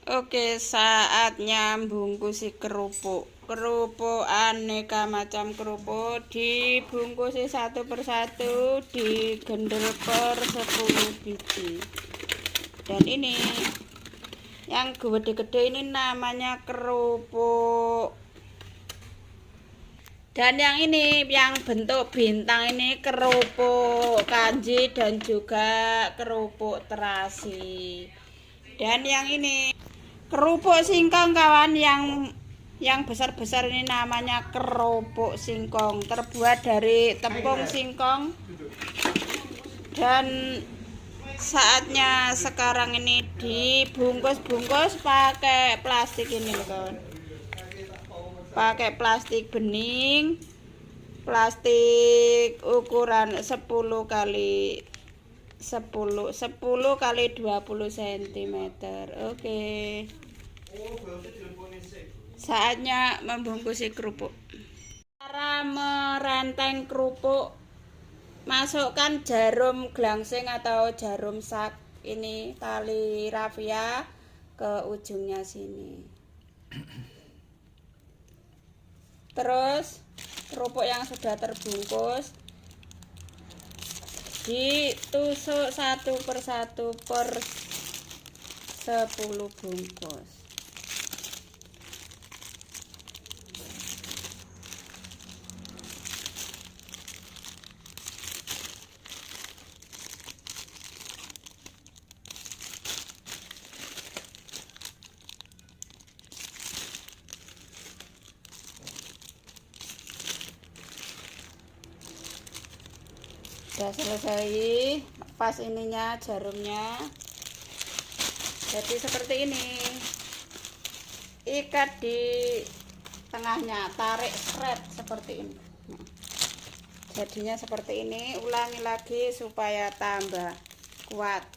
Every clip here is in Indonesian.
Oke, saatnya bungkusi kerupuk. Kerupuk aneka macam kerupuk dibungkusi satu persatu, digendel per 10 biji. Dan ini yang gede-gede ini namanya kerupuk. Dan yang ini yang bentuk bintang ini kerupuk kanji dan juga kerupuk terasi. Dan yang ini kerupuk singkong kawan, yang besar-besar ini namanya kerupuk singkong, terbuat dari tepung singkong. Dan saatnya sekarang ini dibungkus-bungkus pakai plastik ini loh kawan, pakai plastik bening, plastik ukuran 10 kali 10 kali 20 cm. Oke. Saatnya membungkusi kerupuk. Cara merenteng kerupuk: masukkan jarum glangsing atau jarum sak ini, tali rafia ke ujungnya sini. Terus kerupuk yang sudah terbungkus ditusuk satu persatu per 10 bungkus. Sudah selesai, pas ininya jarumnya. Jadi seperti ini, ikat di tengahnya, tarik seret seperti ini. Jadinya seperti ini. Ulangi lagi supaya tambah kuat.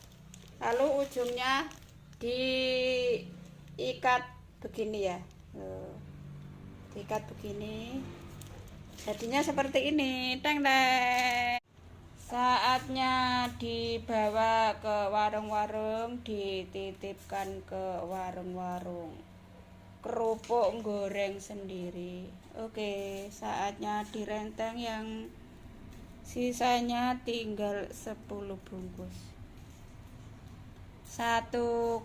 Lalu ujungnya diikat begini ya, diikat begini, jadinya seperti ini. Teng teng. Saatnya dibawa ke warung-warung, dititipkan ke warung-warung. Kerupuk goreng sendiri. Oke, saatnya direnteng, yang sisanya tinggal 10 bungkus. Satu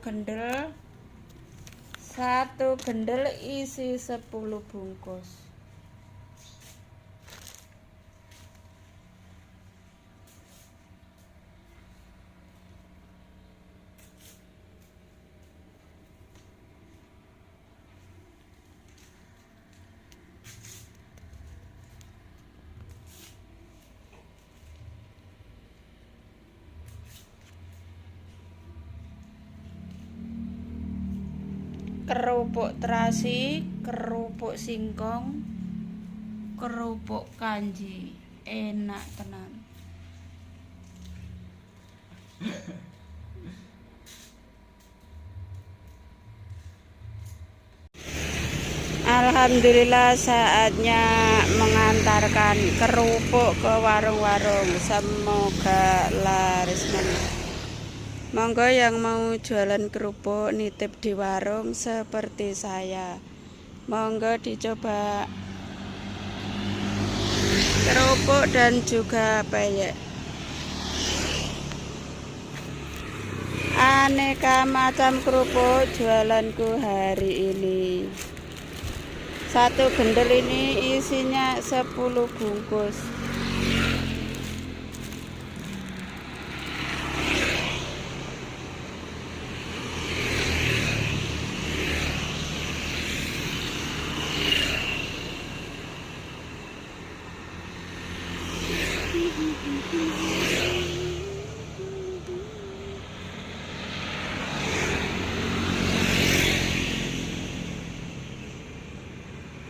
gendel isi 10 bungkus. Kerupuk terasi, kerupuk singkong, kerupuk kanji, enak tenan. Alhamdulillah, saatnya mengantarkan kerupuk ke warung-warung. Semoga laris manis. Monggo yang mau jualan kerupuk nitip di warung seperti saya, monggo dicoba kerupuk dan juga peyek. Aneka macam kerupuk jualanku hari ini. Satu gendel ini isinya 10 bungkus.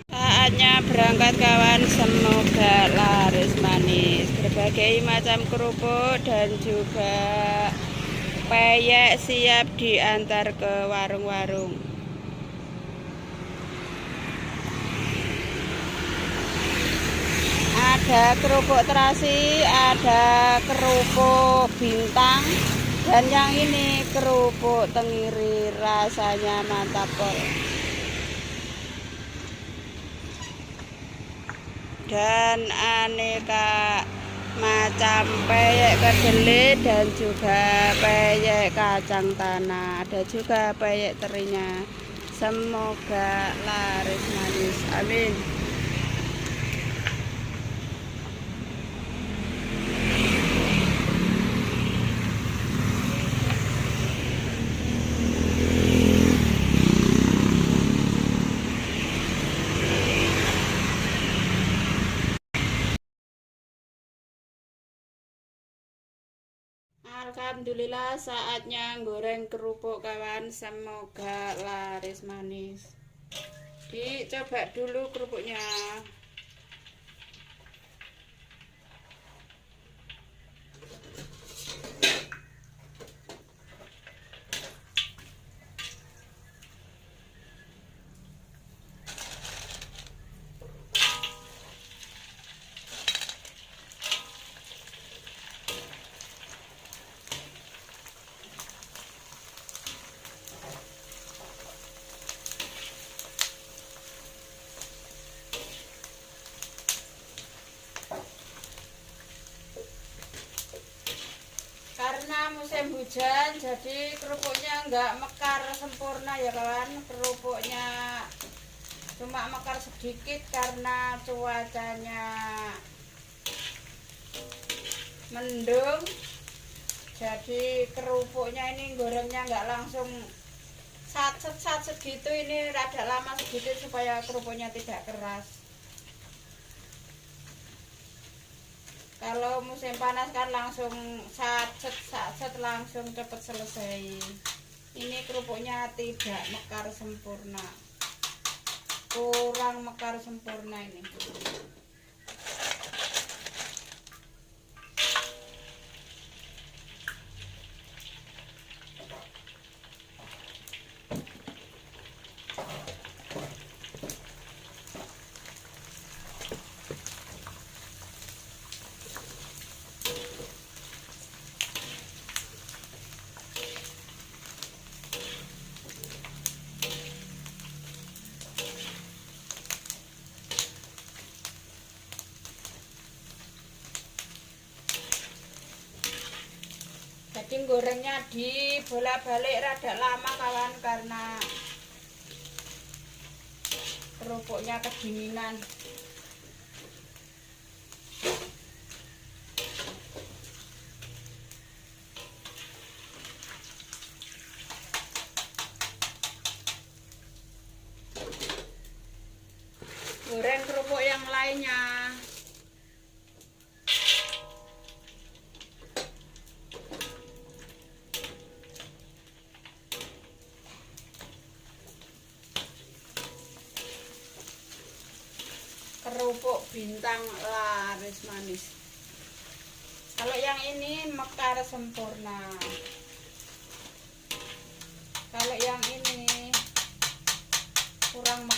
Saatnya berangkat kawan, semoga laris manis. Berbagai macam kerupuk dan juga peyek siap diantar ke warung-warung. Ada kerupuk terasi, ada kerupuk bintang, Dan yang ini kerupuk tenggiri, rasanya mantap pol. Dan aneka macam peyek kedelai dan juga peyek kacang tanah, ada juga peyek terinya. Semoga laris manis, amin. Alhamdulillah, saatnya goreng kerupuk kawan. Semoga laris manis. Dicoba dulu kerupuknya. Karena musim hujan, jadi kerupuknya nggak mekar sempurna ya kawan. Kerupuknya cuma mekar sedikit karena cuacanya mendung. Jadi kerupuknya ini gorengnya nggak langsung satset gitu, ini rada lama sedikit supaya kerupuknya tidak keras. Kalau musim panas kan langsung satset langsung cepet selesai. Ini kerupuknya tidak mekar sempurna, kurang mekar sempurna ini. Jadi gorengnya dibolak-balik rada lama kawan, karena kerupuknya kedinginan. Goreng kerupuk yang lainnya. Kerupuk bintang laris manis. Kalau yang ini mekar sempurna. Kalau yang ini kurang mekar.